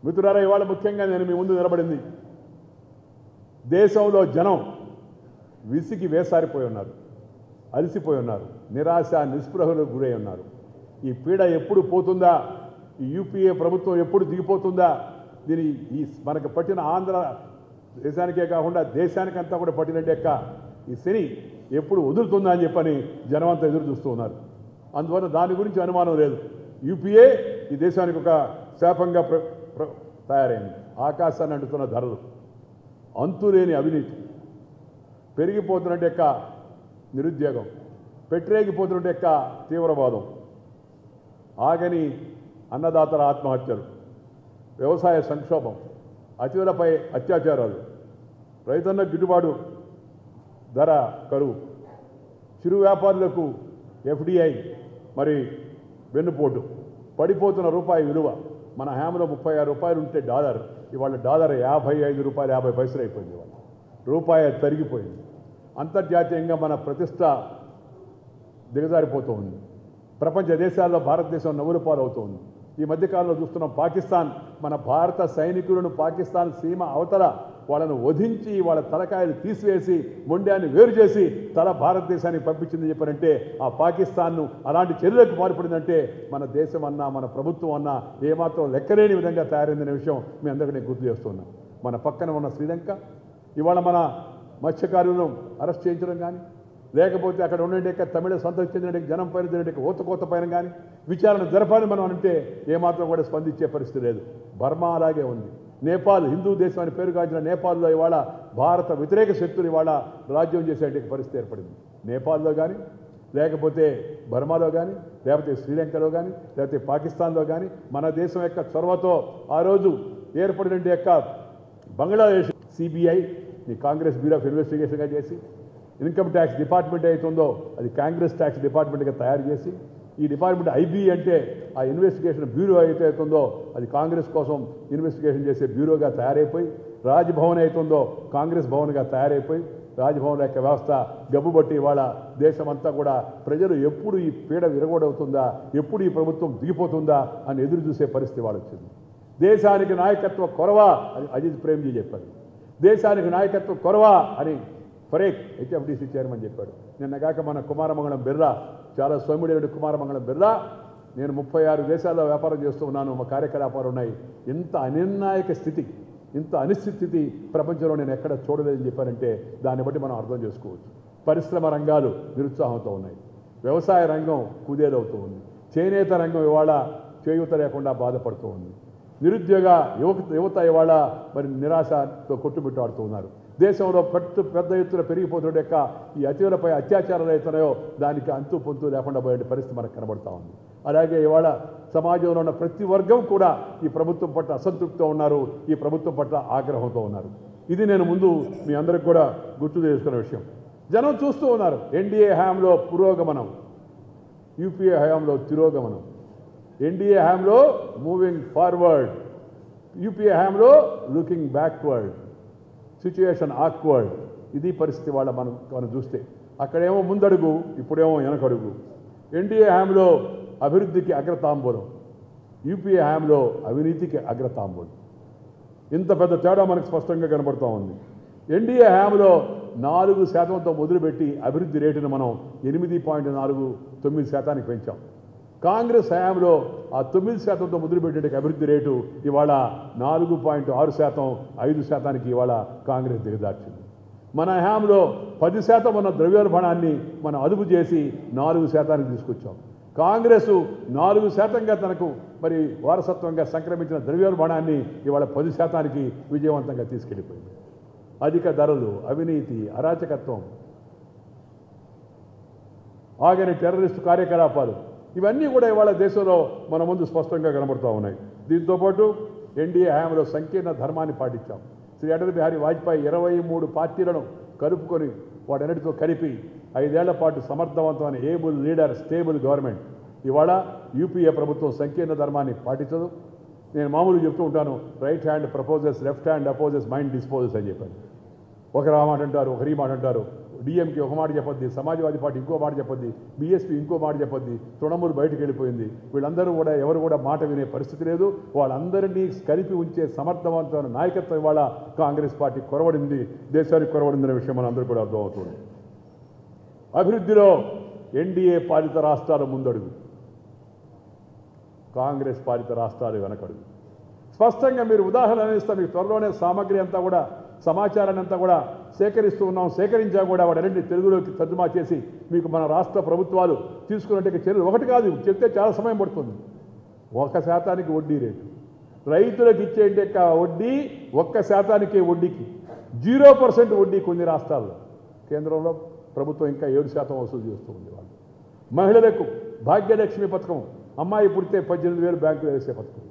మిత్రులారా, ఇవాళ ముఖ్యంగా నేను మీ ముందు నిలబడింది దేశంలో జనం విసిగి వేసారిపోయి ఉన్నారు, అలసిపోయి ఉన్నారు, నిరాశ నిస్పృహలకు గురై ఉన్నారు. ఈ పీడ ఎప్పుడు పోతుందా, ఈ యూపీఏ ప్రభుత్వం ఎప్పుడు దిగిపోతుందా, దీని ఈ మనకు పట్టిన ఆంధ్ర దేశానికే కాకుండా దేశానికంతా కూడా పట్టినట్టు ఎక్క ఈ శని ఎప్పుడు వదులుతుందా అని చెప్పని జనమంతా ఎదురు చూస్తూ ఉన్నారు. అందువల్ల దాని గురించి అనుమానం లేదు. యూపీఏ ఈ దేశానికి ఒక శాపంగా తయారైంది. ఆకాశాన్ని అంటుతున్న ధరలు, అంతులేని అవినీతి, పెరిగిపోతున్నట్టు ఎక్క నిరుద్యోగం, పెట్టరేగిపోతున్నట్టు ఎక్క తీవ్రవాదం, ఆగని అన్నదాతల ఆత్మహత్యలు, వ్యవసాయ సంక్షోభం, అతిథులపై అత్యాచారాలు, రైతన్న గిట్టుబాటు ధర కరువు, చిరు వ్యాపారులకు ఎఫ్డిఐ మరి వెన్నుపోటు, పడిపోతున్న రూపాయి విలువ. మన హయాంలో 36 రూపాయలు ఉంటే డాలర్, ఇవాళ డాలర్ 55 రూపాయలు 50 పైసలు అయిపోయింది. ఇవాళ రూపాయి తరిగిపోయింది. అంతర్జాతీయంగా మన ప్రతిష్ట దిగజారిపోతూ ఉంది. ప్రపంచ దేశాల్లో భారతదేశం నవ్వుల పాలవుతోంది. ఈ మధ్యకాలంలో చూస్తున్నాం, పాకిస్తాన్ మన భారత సైనికులను పాకిస్తాన్ సీమ అవతల వాళ్ళను వధించి వాళ్ళ తలకాయలు తీసివేసి మొండ్యాన్ని వేరు చేసి తల భారతదేశానికి పంపించిందని చెప్పారంటే ఆ పాకిస్తాన్ను అలాంటి చర్యలకు పాల్పడిందంటే మన దేశం అన్నా మన ప్రభుత్వం అన్నా ఏమాత్రం లెక్కలేని విధంగా తయారైందనే విషయం మీ అందరికీ నేను గుర్తు చేస్తున్నాను. మన పక్కన ఉన్న శ్రీలంక ఇవాళ మన మత్స్యకారులను అరెస్ట్ చేయించడం కానీ, లేకపోతే అక్కడ ఉండే తమిళ సంతతి చెందిన జనం పైన జరిగిన ఓతకోత పైన కానీ విచారణ జరపాలని మనం అంటే ఏమాత్రం కూడా స్పందించే పరిస్థితి లేదు. బర్మా అలాగే ఉంది. నేపాల్, హిందూ దేశం అని పేరుగాంచిన నేపాల్లో ఇవాళ భారత వ్యతిరేక శక్తులు ఇవాళ రాజ్యం చేసే పరిస్థితి ఏర్పడింది. నేపాల్లో కానీ, లేకపోతే బర్మాలో కానీ, లేకపోతే శ్రీలంకలో కానీ, లేకపోతే పాకిస్తాన్లో కానీ మన దేశం యొక్క చొరవతో ఆ రోజు ఏర్పడిన యొక్క Bangladesh CBI Congress bureau of ఇన్వెస్టిగేషన్గా చేసి, ఇన్కమ్ ట్యాక్స్ డిపార్ట్మెంట్ అవుతుందో అది కాంగ్రెస్ ట్యాక్స్ డిపార్ట్మెంట్గా తయారు చేసి, ఈ డిపార్ట్మెంట్ ఐబీ అంటే ఆ ఇన్వెస్టిగేషన్ బ్యూరో అయితే అవుతుందో అది కాంగ్రెస్ కోసం ఇన్వెస్టిగేషన్ చేసే బ్యూరోగా తయారైపోయి, రాజ్భవన్ అవుతుందో కాంగ్రెస్ భవన్గా తయారైపోయి, రాజ్భవన్ యొక్క వ్యవస్థ గబ్బుబట్టి ఇవాళ దేశమంతా కూడా ప్రజలు ఎప్పుడు ఈ పీడ విరగొడవుతుందా, ఎప్పుడు ఈ ప్రభుత్వం దిగిపోతుందా అని ఎదురు చూసే పరిస్థితి వాళ్ళు వచ్చింది. దేశానికి నాయకత్వ కొరవా అని అజిత్ ప్రేమ్జీ చెప్పారు. దేశానికి నాయకత్వ కొరవా అని ఫరేక్ హెచ్ఎఫ్డిసి చైర్మన్ చెప్పాడు. నిన్నగాక మన కుమారమంగళం బిర్లా, చాలా సౌమ్యుడైన కుమారమంగళం బిర్లా, నేను 36 దేశాల్లో వ్యాపారం చేస్తూ ఉన్నాను, మా కార్యకలాపాలు ఉన్నాయి, ఇంత అనిర్ణాయక స్థితి, ఇంత అనిశ్చితి ప్రపంచంలో నేను ఎక్కడ చూడలేదని చెప్పారంటే దాన్ని బట్టి మనం అర్థం చేసుకోవచ్చు. పరిశ్రమ రంగాలు నిరుత్సాహంతో ఉన్నాయి, వ్యవసాయ రంగం కుదేలవుతూ ఉంది, చేనేత రంగం ఇవాళ చేయూత లేకుండా బాధపడుతూ ఉంది, నిరుద్యోగ యువత ఇవాళ మరి నిరాశతో కొట్టుమిట్టాడుతూ ఉన్నారు. దేశంలో పెద్ద ఎత్తున పెరిగిపోతున్న యొక్క ఈ అతిథులపై అత్యాచారాలు అవుతున్నాయో దానికి అంతు పొంతు లేకుండా పోయే పరిస్థితి మనకు కనబడతా ఉంది. అలాగే ఇవాళ సమాజంలో ఉన్న ప్రతి వర్గం కూడా ఈ ప్రభుత్వం పట్ల అసంతృప్తితో ఉన్నారు, ఈ ప్రభుత్వం పట్ల ఆగ్రహంతో ఉన్నారు. ఇది నేను ముందు మీ అందరికి కూడా గుర్తు చేసుకునే విషయం. జనం చూస్తూ ఉన్నారు. ఎన్డీఏ హయాంలో పురోగమనం, యూపీఏ హయాంలో తిరోగమనం. ఎన్డీఏ హయాంలో మూవింగ్ ఫార్వర్డ్, యూపీఏ హయాంలో లుకింగ్ బ్యాక్వర్డ్, సిచ్యుయేషన్ ఆక్వర్డ్. ఇది పరిస్థితి వాళ్ళ మనం చూస్తే. అక్కడేమో ముందడుగు, ఇప్పుడేమో వెనకడుగు. ఎన్డీఏ హయాంలో అభివృద్ధికి అగ్రతాంబూలం, యూపీఏ హయాంలో అవినీతికి అగ్రతాంబూలం. ఇంత పెద్ద తేడా మనకు స్పష్టంగా కనబడుతూ ఉంది. ఎన్డీఏ హయాంలో 4% మొదలుపెట్టి అభివృద్ధి రేటును మనం 8.49% పెంచాం. కాంగ్రెస్ హయాంలో ఆ 9% మొదలుపెట్టే అభివృద్ధి రేటు ఇవాళ 4.6%, 5% ఇవాళ కాంగ్రెస్ దిగజార్చింది. మన హయాంలో 10% ఉన్న ద్రవ్యోల్బణాన్ని మనం అదుపు చేసి 4% తీసుకొచ్చాం. కాంగ్రెస్ 4%గా తనకు మరి వారసత్వంగా సంక్రమించిన ద్రవ్యోల్బణాన్ని ఇవాళ 10%కి విజయవంతంగా తీసుకెళ్ళిపోయింది. అధిక ధరలు, అవినీతి, అరాచకత్వం, ఆగని టెర్రరిస్టు కార్యకలాపాలు ఇవన్నీ కూడా ఇవాళ దేశంలో మన ముందు స్పష్టంగా కనబడుతూ ఉన్నాయి. దీంతోపాటు ఎన్డీఏ హయాంలో సంకీర్ణ ధర్మాన్ని పాటించాం. శ్రీ అటల్ బిహారీ వాజ్పేయి 23 పార్టీలను కలుపుకొని వాటన్నిటితో కలిపి 5 ఏళ్ల పాటు సమర్థవంతమైన ఏబుల్ లీడర్ స్టేబుల్ గవర్నమెంట్. ఇవాళ యూపీఏ ప్రభుత్వం సంకీర్ణ ధర్మాన్ని పాటించదు. నేను మామూలుగా చెప్తూ ఉంటాను, right hand proposes, left hand opposes, mind disposes అని చెప్పాను. ఒకరు ఆ మాట అంటారు, ఒకరి మాట అంటారు. డిఎంకే ఒక మాట చెప్పొద్ది, సమాజ్వాదీ పార్టీ ఇంకో మాట చెప్పొద్ది, బీఎస్పీ ఇంకో మాట చెప్పొద్ది, తృణమూల్ బయటకు వెళ్ళిపోయింది. వీళ్ళందరూ కూడా ఎవరు కూడా మాట వినే పరిస్థితి లేదు. వాళ్ళందరినీ కలిపి ఉంచే సమర్థవంతమైన నాయకత్వం ఇవాళ కాంగ్రెస్ పార్టీ కొరవడింది, దేశానికి కొరవడిందనే విషయం మన అందరూ కూడా అర్థమవుతుంది. అభివృద్ధిలో ఎన్డీఏ పాలిత రాష్ట్రాలు ముందడుగు, కాంగ్రెస్ పాలిత రాష్ట్రాలు వెనకడుగు. స్పష్టంగా మీరు ఉదాహరణ ఇస్తే మీకు త్వరలోనే సామగ్రి అంతా కూడా సమాచారాన్ని అంతా కూడా సేకరిస్తూ ఉన్నాం. సేకరించా కూడా వాటన్నింటినీ తెలుగులోకి తర్జుమా చేసి మీకు మన రాష్ట్ర ప్రభుత్వాలు తీసుకున్నట్టు చర్యలు ఒకటి కాదు చెప్తే చాలా సమయం పడుతుంది. 1% వడ్డీ రేటు రైతులకు ఇచ్చే వడ్డీ 1% వడ్డీకి 0% వడ్డీ కొన్ని రాష్ట్రాల్లో. కేంద్రంలో ప్రభుత్వం ఇంకా 7% వసూలు చేస్తూ ఉంది. వాళ్ళు మహిళలకు భాగ్యలక్ష్మి పథకం, అమ్మాయి పుడితే 18,000 బ్యాంకులో వేసే పథకం,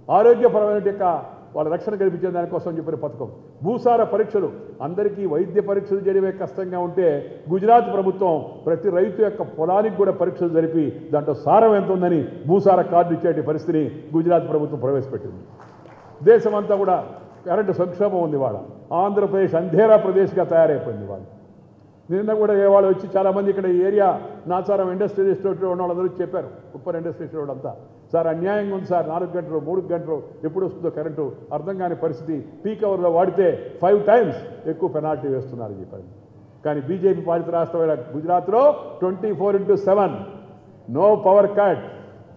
ఆరోగ్యపరమైన వాళ్ళ రక్షణ కల్పించే దానికోసం చెప్పిన పథకం, భూసార పరీక్షలు, అందరికీ వైద్య పరీక్షలు జరిగే కష్టంగా ఉంటే గుజరాత్ ప్రభుత్వం ప్రతి రైతు యొక్క పొలానికి కూడా పరీక్షలు జరిపి దాంట్లో సారం ఎంత ఉందని భూసార కార్డు ఇచ్చే పరిస్థితిని గుజరాత్ ప్రభుత్వం ప్రవేశపెట్టింది. దేశమంతా కూడా కరెంటు సంక్షోభం ఉంది. వాళ్ళ ఆంధ్రప్రదేశ్ అంధేరా ప్రదేశ్గా తయారైపోయింది. వాళ్ళు నిన్న కూడా వాళ్ళు వచ్చి చాలామంది ఇక్కడ ఈ ఏరియా నాచారం ఇండస్ట్రియల్ ఎస్టేట్లో ఉన్న వాళ్ళందరూ చెప్పారు, ఉప్పర్ ఇండస్ట్రీ ఎస్టేట్ అంతా, సార్ అన్యాయంగా ఉంది సార్, 4 గంటలు 3 గంటలు ఎప్పుడు వస్తుందో కరెంటు అర్థం కాని పరిస్థితి, పీక్ అవర్లో వాడితే 5 times ఎక్కువ పెనాల్టీ వేస్తున్నారు చెప్పారు. కానీ బీజేపీ పాలిత రాష్ట్రమైన గుజరాత్లో 24/7 నో పవర్ కట్,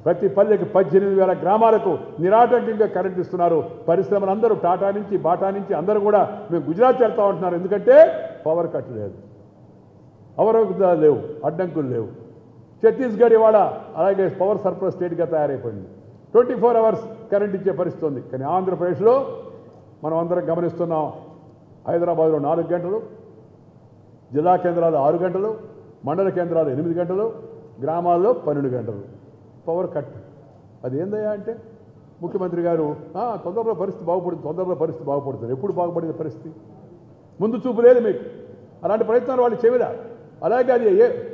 ప్రతి పల్లెకి 18,000 గ్రామాలకు నిరాటంకంగా కరెంట్ ఇస్తున్నారు. పరిశ్రమలందరూ టాటా నుంచి బాటా నుంచి అందరూ కూడా మేము గుజరాత్ వెళ్తా ఉంటున్నారు, ఎందుకంటే పవర్ కట్ లేదు, అవరోధాలు లేవు, అడ్డంకులు లేవు. ఛత్తీస్గఢ్ ఇవాళ అలాగే పవర్ సర్ప్లస్ స్టేట్గా తయారైపోయింది, 24 hours కరెంట్ ఇచ్చే పరిస్థితి ఉంది. కానీ ఆంధ్రప్రదేశ్లో మనం అందరం గమనిస్తున్నాం, హైదరాబాద్లో 4 గంటలు, జిల్లా కేంద్రాలు 6 గంటలు, మండల కేంద్రాలు 8 గంటలు, గ్రామాల్లో 12 గంటలు పవర్ కట్. అది ఏందయ్యా అంటే ముఖ్యమంత్రి గారు తొందరలో పరిస్థితి బాగుపడుతుంది. ఎప్పుడు బాగుపడిన పరిస్థితి? ముందు చూపు లేదు మీకు. అలాంటి ప్రయత్నాలు వాళ్ళు చేయరా? అలాగే అది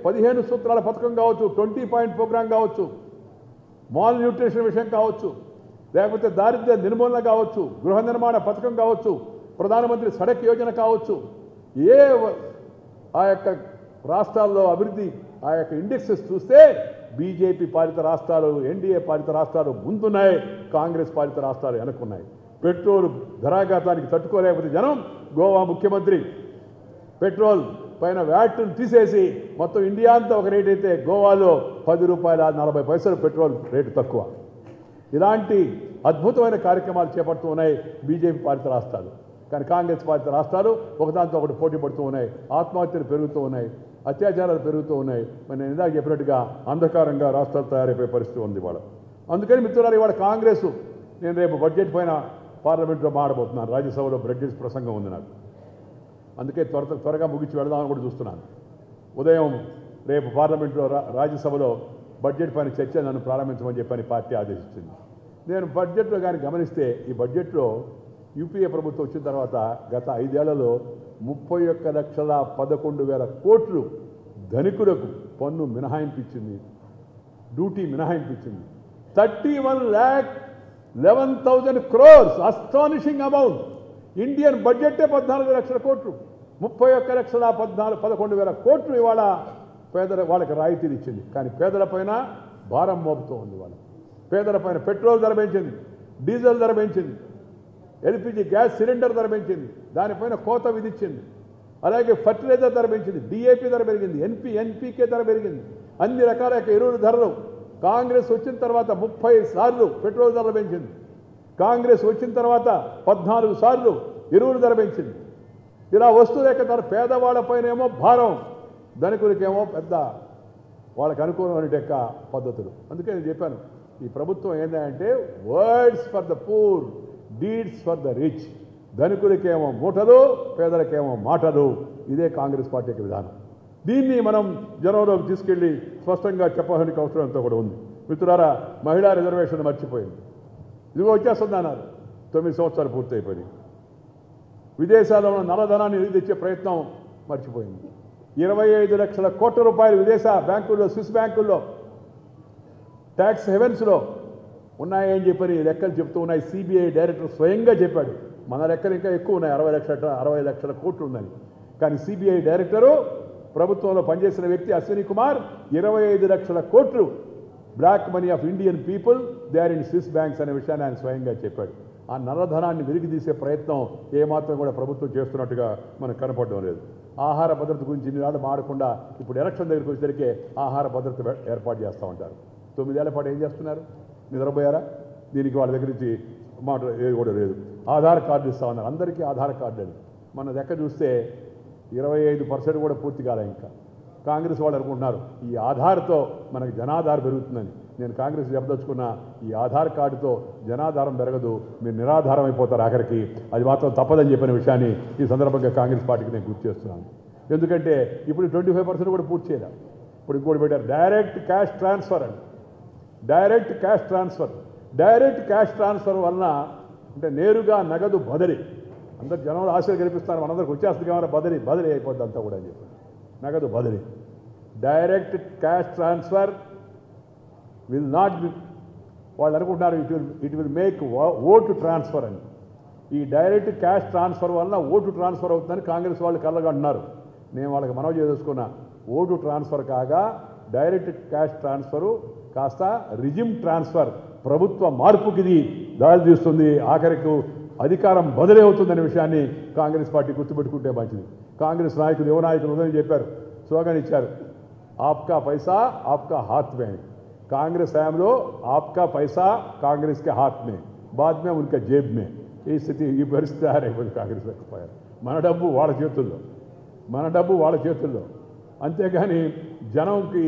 15 సూత్రాల పథకం కావచ్చు, 20 point ప్రోగ్రాం కావచ్చు, మాల్ న్యూట్రిషన్ విషయం కావచ్చు, లేకపోతే దారిద్ర్య నిర్మూలన కావచ్చు, గృహ నిర్మాణ పథకం కావచ్చు, ప్రధానమంత్రి సడక్ యోజన కావచ్చు, ఆ యొక్క రాష్ట్రాల్లో అభివృద్ధి ఆ యొక్క ఇండెక్సెస్ చూస్తే బీజేపీ పాలిత రాష్ట్రాలు, ఎన్డీఏ పాలిత రాష్ట్రాలు ముందున్నాయి, కాంగ్రెస్ పాలిత రాష్ట్రాలు వెనక్కున్నాయి. పెట్రోల్ ధరాఘాతానికి తట్టుకోలేకపోతే జనం, గోవా ముఖ్యమంత్రి పెట్రోల్ పైన వ్యాట్ను తీసేసి మొత్తం ఇండియా అంతా ఒక రేట్ అయితే గోవాలో ₹10.40 పెట్రోల్ రేటు తక్కువ. ఇలాంటి అద్భుతమైన కార్యక్రమాలు చేపడుతూ ఉన్నాయి బీజేపీ పాలిత రాష్ట్రాలు. కానీ కాంగ్రెస్ పాలిత రాష్ట్రాలు ఒకదాంతో ఒకటి పోటీ పడుతూ ఉన్నాయి, ఆత్మహత్యలు పెరుగుతూ ఉన్నాయి, అత్యాచారాలు పెరుగుతూ ఉన్నాయి. నేను ఇందాక చెప్పినట్టుగా అంధకారంగా రాష్ట్రాలు తయారైపోయే పరిస్థితి ఉంది ఇవాళ. అందుకని మిత్రులారు, ఇవాళ కాంగ్రెస్, నేను రేపు బడ్జెట్ పైన పార్లమెంట్లో మాట్లాడబోతున్నాను, రాజ్యసభలో బడ్జెట్ ప్రసంగం ఉంది నాకు, అందుకే త్వరగా ముగించి వెళదామని కూడా చూస్తున్నాను. ఉదయం రేపు పార్లమెంట్లో రాజ్యసభలో బడ్జెట్ పైన చర్చ నన్ను ప్రారంభించమని చెప్పని పార్టీ ఆదేశించింది. నేను బడ్జెట్లో కానీ గమనిస్తే ఈ బడ్జెట్లో యూపీఏ ప్రభుత్వం వచ్చిన తర్వాత గత 5 ఏళ్లలో 31,11,000 కోట్లు ధనికులకు పన్ను మినహాయింపు ఇచ్చింది, డ్యూటీ మినహాయింపు ఇచ్చింది. 31,11,000 crores, అస్టానిషింగ్ అమౌంట్. ఇండియన్ బడ్జెట్టే 14 లక్షల కోట్లు, 31,11,000 కోట్లు ఇవాళ వాళ్ళకి రాయితీలు ఇచ్చింది. కానీ పేదలపైన భారం మోపుతూ ఉంది. వాళ్ళ పేదలపైన పెట్రోల్ ధర పెంచింది, డీజిల్ ధర పెంచింది, ఎల్పిజి గ్యాస్ సిలిండర్ ధర పెంచింది, దానిపైన కోత విధించింది. అలాగే ఫర్టిలైజర్ ధర పెంచింది, డిఏపి ధర పెరిగింది, ఎన్పీకే ధర పెరిగింది, అన్ని రకాల ఎరువుల ధరలు. కాంగ్రెస్ వచ్చిన తర్వాత 30 సార్లు పెట్రోల్ ధర పెంచింది. కాంగ్రెస్ వచ్చిన తర్వాత 14 సార్లు ఎరువుల ధర పెంచింది. ఇలా వస్తువుల ధర పేదవాళ్ళపైన ఏమో భారం, ధనికులకేమో పెద్ద వాళ్ళకి అనుకూలమైన పద్ధతులు. అందుకే నేను చెప్పాను, ఈ ప్రభుత్వం ఏంటంటే words for the poor, deeds for the rich. ధనికులకేమో మూటలు, పేదలకేమో మాటలు. ఇదే కాంగ్రెస్ పార్టీ యొక్క విధానం. దీన్ని మనం జనంలోకి తీసుకెళ్లి స్పష్టంగా చెప్పడానికి అవసరం ఎంతో కూడా ఉంది. మిత్రులారా, మహిళా రిజర్వేషన్ మర్చిపోయింది, ఇదిగో వచ్చేస్తుంది అన్నారు. 9 సంవత్సరాలు పూర్తయిపోయి విదేశాల్లో ఉన్న నల్లధనాన్ని నిధి తెచ్చే ప్రయత్నం మర్చిపోయింది. 25 లక్షల కోట్ల రూపాయలు విదేశ బ్యాంకుల్లో, స్విస్ బ్యాంకుల్లో, ట్యాక్స్ హెవెన్స్లో ఉన్నాయని చెప్పని లెక్కలు చెప్తూ ఉన్నాయి. సిబిఐ డైరెక్టర్ స్వయంగా చెప్పాడు, మన లెక్కలు ఇంకా ఎక్కువ ఉన్నాయి, 60 లక్షల కోట్లు ఉందని. కానీ సిబిఐ డైరెక్టరు ప్రభుత్వంలో పనిచేసిన వ్యక్తి అశ్విని కుమార్ 25 లక్షల కోట్లు black money of Indian people they are in Swiss banks అనే విషయాన్ని ఆయన స్వయంగా చెప్పాడు. ఆ నల్లధనాన్ని వెలికితీసే ప్రయత్నం ఏమాత్రం కూడా ప్రభుత్వం చేస్తున్నట్టుగా మనకు కనపడడం లేదు. ఆహార భద్రత గురించి ఇన్నినాడు మాడకుండా ఇప్పుడు ఎలక్షన్ దగ్గరికి వచ్చేసరికి ఆహార భద్రత ఏర్పాటు చేస్తూ ఉంటారు. 9 ఏళ్ల పాటు ఏం చేస్తున్నారు? నిద్రపోయారా? దీనికి వాళ్ళ దగ్గర నుంచి మాట ఏది కూడా లేదు. ఆధార్ కార్డు ఇస్తా ఉన్నారు, అందరికీ ఆధార్ కార్డు అని. మన లెక్క చూస్తే 25% కూడా పూర్తి కాలే. ఇంకా కాంగ్రెస్ వాళ్ళు అనుకుంటున్నారు ఈ ఆధార్తో మనకు జనాధారం పెరుగుతుందని. నేను కాంగ్రెస్ చెప్పదలుచుకున్న ఈ ఆధార్ కార్డుతో జనాధారం పెరగదు, మీరు నిరాధారం అయిపోతారు ఆఖరికి. అది మాత్రం తప్పదని చెప్పిన విషయాన్ని ఈ సందర్భంగా కాంగ్రెస్ పార్టీకి నేను గుర్తు చేస్తున్నాను. ఎందుకంటే ఇప్పుడు 25% కూడా పూర్తి చేయలేదు. ఇప్పుడు ఇంకోటి పెట్టారు డైరెక్ట్ క్యాష్ ట్రాన్స్ఫర్ అని. డైరెక్ట్ క్యాష్ ట్రాన్స్ఫర్ వలన అంటే నేరుగా నగదు బదిలీ. అందరు జనంలో ఆశలు కల్పిస్తారు, మనందరికి వచ్చేస్తుంది కావాలి, బదిలీ అయిపోద్ది అంతా కూడా అని చెప్పారు. నగదు బదిలీ direct cash transfer will not be, వాళ్ళు అనుకుంటున్నారు it will make vote transfer అని. ఈ డైరెక్ట్ క్యాష్ ట్రాన్స్ఫర్ వలన ఓటు ట్రాన్స్ఫర్ అవుతుందని కాంగ్రెస్ వాళ్ళు కళ్ళగంటున్నారు. నేను వాళ్ళకి మనవి చేసుకున్నా, ఓటు ట్రాన్స్ఫర్ కాగా డైరెక్ట్ క్యాష్ ట్రాన్స్ఫరు కాస్త రిజిమ్ ట్రాన్స్ఫర్, ప్రభుత్వ మార్పుకి ఇది దారి తీస్తుంది, ఆఖరికి అధికారం బదిలీ అవుతుందనే విషయాన్ని కాంగ్రెస్ పార్టీ గుర్తుపెట్టుకుంటే మంచిది. కాంగ్రెస్ నాయకులు యువ నాయకులు ఉదయం చెప్పారు, స్లోగన్ ఇచ్చారు, ఆప్కా పైసా ఆప్కా హాత్ మే. కాంగ్రెస్ హయాంలో ఆప్కా పైసా కాంగ్రెస్ కే హాత్ మే, బాద్ మే ఉన్కా జేబ్ మే. ఈ స్థితి ఈ పరిస్థితి తయారైపోయింది కాంగ్రెస్ లేకపోయారు. మన డబ్బు వాళ్ళ చేతుల్లో, అంతేగాని జనంకి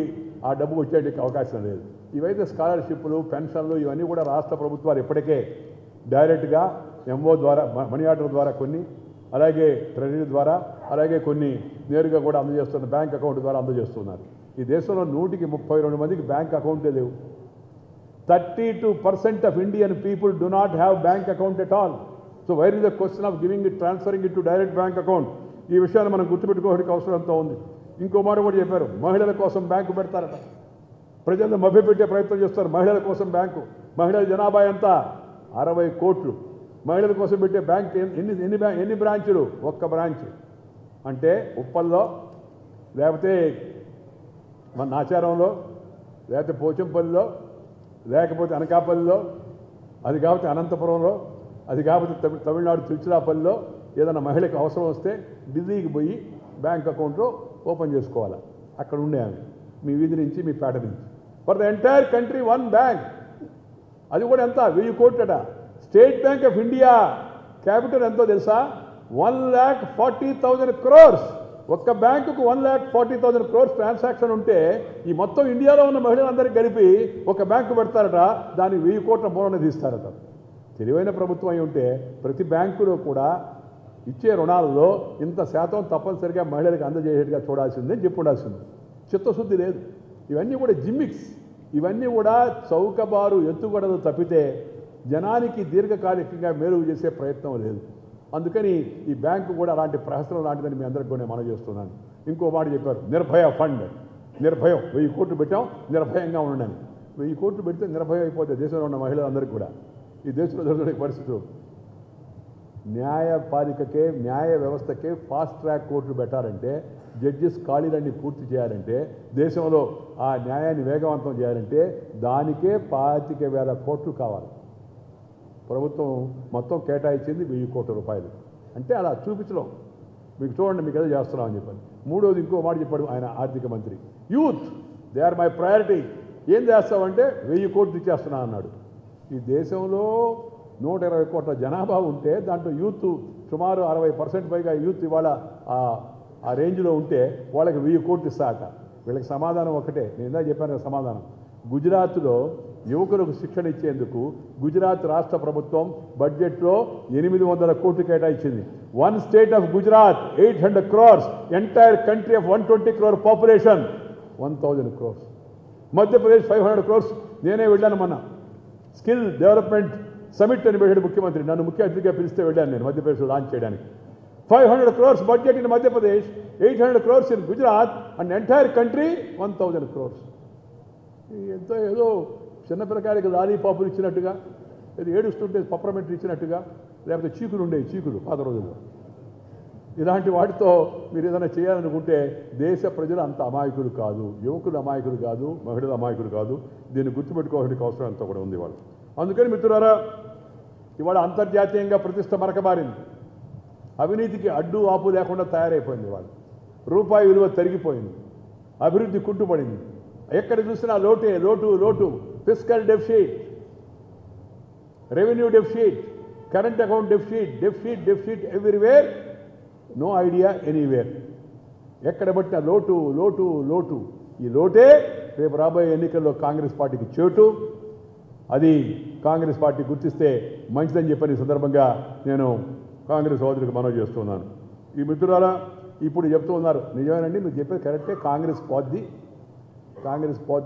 ఆ డబ్బు వచ్చేటికి అవకాశం లేదు. ఇవైతే స్కాలర్షిప్లు, పెన్షన్లు ఇవన్నీ కూడా రాష్ట్ర ప్రభుత్వాలు ఇప్పటికే డైరెక్ట్గా ఎంఓ ద్వారా, మనీ ఆర్డర్ ద్వారా కొన్ని, అలాగే ట్రెజరీ ద్వారా, అలాగే కొన్ని నేరుగా కూడా అందజేస్తున్న బ్యాంక్ అకౌంట్ ద్వారా అందజేస్తున్నారు. ఈ దేశంలో 132 మందికి బ్యాంక్ అకౌంటే లేవు. 32% of Indian people do not have bank account at all. So wire is the question of giving it, transferring it to direct bank account. ఈ విషయాన్ని మనం గుర్తుపెట్టుకోవడానికి అవసరం ఎంతో ఉంది. ఇంకో మాట కూడా చెప్పారు, మహిళల కోసం బ్యాంకు పెడతారట. ప్రజలను మభ్యపెట్టే ప్రయత్నం చేస్తారు. మహిళల కోసం బ్యాంకు, మహిళల జనాభా ఎంత? 60 కోట్లు. మహిళల కోసం పెట్టే బ్యాంక్ ఎన్ని బ్రాంచులు? ఒక్క బ్రాంచ్. అంటే ఉప్పల్లో, లేకపోతే మన నాచారంలో, లేకపోతే పోచంపల్లిలో, లేకపోతే అనకాపల్లిలో, అది కాకపోతే అనంతపురంలో, అది కాకపోతే తమిళనాడు తిరుచిరాపల్లిలో ఏదైనా మహిళకి అవసరం వస్తే ఢిల్లీకి పోయి బ్యాంక్ అకౌంట్లో ఓపెన్ చేసుకోవాలి. అక్కడ ఉండే ఆమె మీ వీధి నుంచి, మీ పేట నుంచి. For the entire country 1 bank. అది కూడా ఎంత? 1000 కోట్లట. State Bank of India capital ఎంతో తెలుసా? 1,40,000 crores. ఒక్క బ్యాంకుకు 1,40,000 crores ట్రాన్సాక్షన్ ఉంటే ఈ మొత్తం ఇండియాలో ఉన్న మహిళలందరికీ కలిపి ఒక బ్యాంకు పెడతారట, దానికి 1000 కోట్ల మూలన తీస్తారట. తెలివైన ప్రభుత్వం అయి ఉంటే ప్రతి బ్యాంకులో కూడా ఇచ్చే రుణాలలో ఇంత శాతం తప్పనిసరిగా మహిళలకు అందజేసేట్టుగా చూడాల్సిందని చెప్పి ఉండాల్సింది. చిత్తశుద్ధి లేదు. ఇవన్నీ కూడా జిమ్మిక్స్, ఇవన్నీ కూడా చౌకబారు ఎత్తుగడలు తప్పితే జనానికి దీర్ఘకాలికంగా మేలు చేసే ప్రయత్నం లేదు. అందుకని ఈ బ్యాంకు కూడా అలాంటి ప్రహసనం లాంటిదని మీ అందరికీ కూడా మనం చేస్తున్నాను. ఇంకో మాట చెప్పారు, నిర్భయ ఫండ్. నిర్భయం 1000 కోట్లు పెట్టాం, నిర్భయంగా ఉండండి. 1000 కోట్లు పెడితే నిర్భయం అయిపోతే దేశంలో ఉన్న మహిళలందరికీ కూడా. ఈ దేశంలో జరుగుతున్న పరిస్థితులు, న్యాయపాలికకే, న్యాయ వ్యవస్థకే ఫాస్ట్ ట్రాక్ కోర్టులు పెట్టాలంటే, జడ్జెస్ ఖాళీలన్నీ పూర్తి చేయాలంటే, దేశంలో ఆ న్యాయాన్ని వేగవంతం చేయాలంటే దానికే 25,000 కోట్లు కావాలి. ప్రభుత్వం మొత్తం కేటాయించింది 1000 కోట్ల రూపాయలు. అంటే అలా చూపించడం మీకు చూడండి, మీకు ఏదో చేస్తున్నామని చెప్పాను. మూడోది ఇంకో మాట చెప్పాడు ఆయన ఆర్థిక మంత్రి, youth they are my priority. ఏం చేస్తామంటే 1000 కోట్లు ఇచ్చేస్తున్నా అన్నాడు. ఈ దేశంలో 120 కోట్ల జనాభా ఉంటే దాంట్లో యూత్ సుమారు 60% పైగా యూత్ ఇవాళ ఆ రేంజ్లో ఉంటే వాళ్ళకి 1000 కోట్లు ఇస్తాక. వీళ్ళకి సమాధానం ఒకటే, నేను ఇందాక చెప్పాను కదా సమాధానం. గుజరాత్లో యువకులకు శిక్షణ ఇచ్చేందుకు గుజరాత్ రాష్ట్ర ప్రభుత్వం బడ్జెట్లో 800 కోట్లు కేటాయించింది. 1 state of Gujarat 800 crores, entire country of 120 crore population 1000 crores. Madhya Pradesh 500 crores. నేనే వెళ్ళాను మొన్న, స్కిల్ డెవలప్మెంట్ సమిట్ అని పెట్టాడు ముఖ్యమంత్రి. నన్ను ముఖ్య అతిథిగా పిలిస్తే వెళ్ళాను నేను మధ్యప్రదేశ్లో లాంచ్ చేయడానికి. 500 crores budget in Madhya Pradesh, 800 crores in Gujarat, and entire country 1000 crores. ఎంతో ఏదో చిన్నపిల్లకాయలకి లాలీపాపులు ఇచ్చినట్టుగా, ఏదో ఏడుస్తుంటే పప్రమెంట్లు ఇచ్చినట్టుగా, లేకపోతే చీకులు ఉండేవి, చీకులు పాత రోజుల్లో ఇలాంటి వాటితో మీరు ఏదైనా చేయాలనుకుంటే దేశ ప్రజలు అంత అమాయకులు కాదు, యువకులు అమాయకులు కాదు, మహిళలు అమాయకులు కాదు. దీన్ని గుర్తుపెట్టుకోవాల్సిన అవసరం అంతా కూడా ఉంది వాళ్ళు. అందుకని మిత్రులారా, ఇవాళ అంతర్జాతీయంగా ప్రతిష్ట మరకబారింది. అవినీతికి అడ్డు ఆపు లేకుండా తయారైపోయింది. వాళ్ళు రూపాయి విలువ తరిగిపోయింది, అభివృద్ధి కుంటుపడింది. ఎక్కడ చూసినా లోటే, లోటు, fiscal deficit, revenue deficit, current account deficit everywhere, no idea anywhere. ఎక్కడ పట్టిన లోటు. ఈ లోటే రేపు రాబోయే ఎన్నికల్లో కాంగ్రెస్ పార్టీకి చేటు. అది కాంగ్రెస్ పార్టీ గుర్తిస్తే మంచిదని చెప్పని సందర్భంగా నేను కాంగ్రెస్ సోదరులకు మనవి చేస్తున్నాను. ఈ మిత్రులారా ఇప్పుడు చెప్తూ ఉన్నారు, నిజమేనండి మీరు చెప్పేది కరెక్టే, కాంగ్రెస్ పోద్ది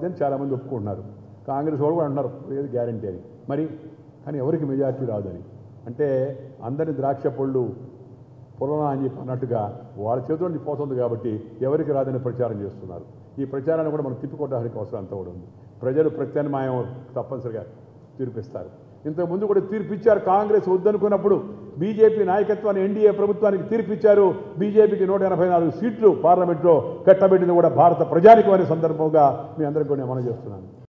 అని చాలామంది ఒప్పుకుంటున్నారు. కాంగ్రెస్ వాళ్ళు కూడా అంటున్నారు ఏది గ్యారంటీ అని. మరి కానీ ఎవరికి మెజార్టీ రాదని అంటే అందరినీ ద్రాక్ష పళ్ళు పొలనా అని చెప్పి అన్నట్టుగా వాళ్ళ చేతిలో నుంచి పోతుంది కాబట్టి ఎవరికి రాదని ప్రచారం చేస్తున్నారు. ఈ ప్రచారాన్ని కూడా మనం తిప్పికొట్టడానికి అవసరం అంతా కూడా ఉంది. ప్రజలు ప్రత్యామ్నాయం తప్పనిసరిగా తీర్పిస్తారు. ఇంతకుముందు కూడా తీర్పిచ్చారు. కాంగ్రెస్ వద్దనుకున్నప్పుడు బీజేపీ నాయకత్వాన్ని ఎన్డీఏ ప్రభుత్వానికి తీర్పిచ్చారు. బీజేపీకి 184 సీట్లు పార్లమెంట్లో కట్టబెట్టింది కూడా భారత ప్రజానికం అనే సందర్భంగా మీ అందరికీ కూడా నేను మనం చేస్తున్నాను.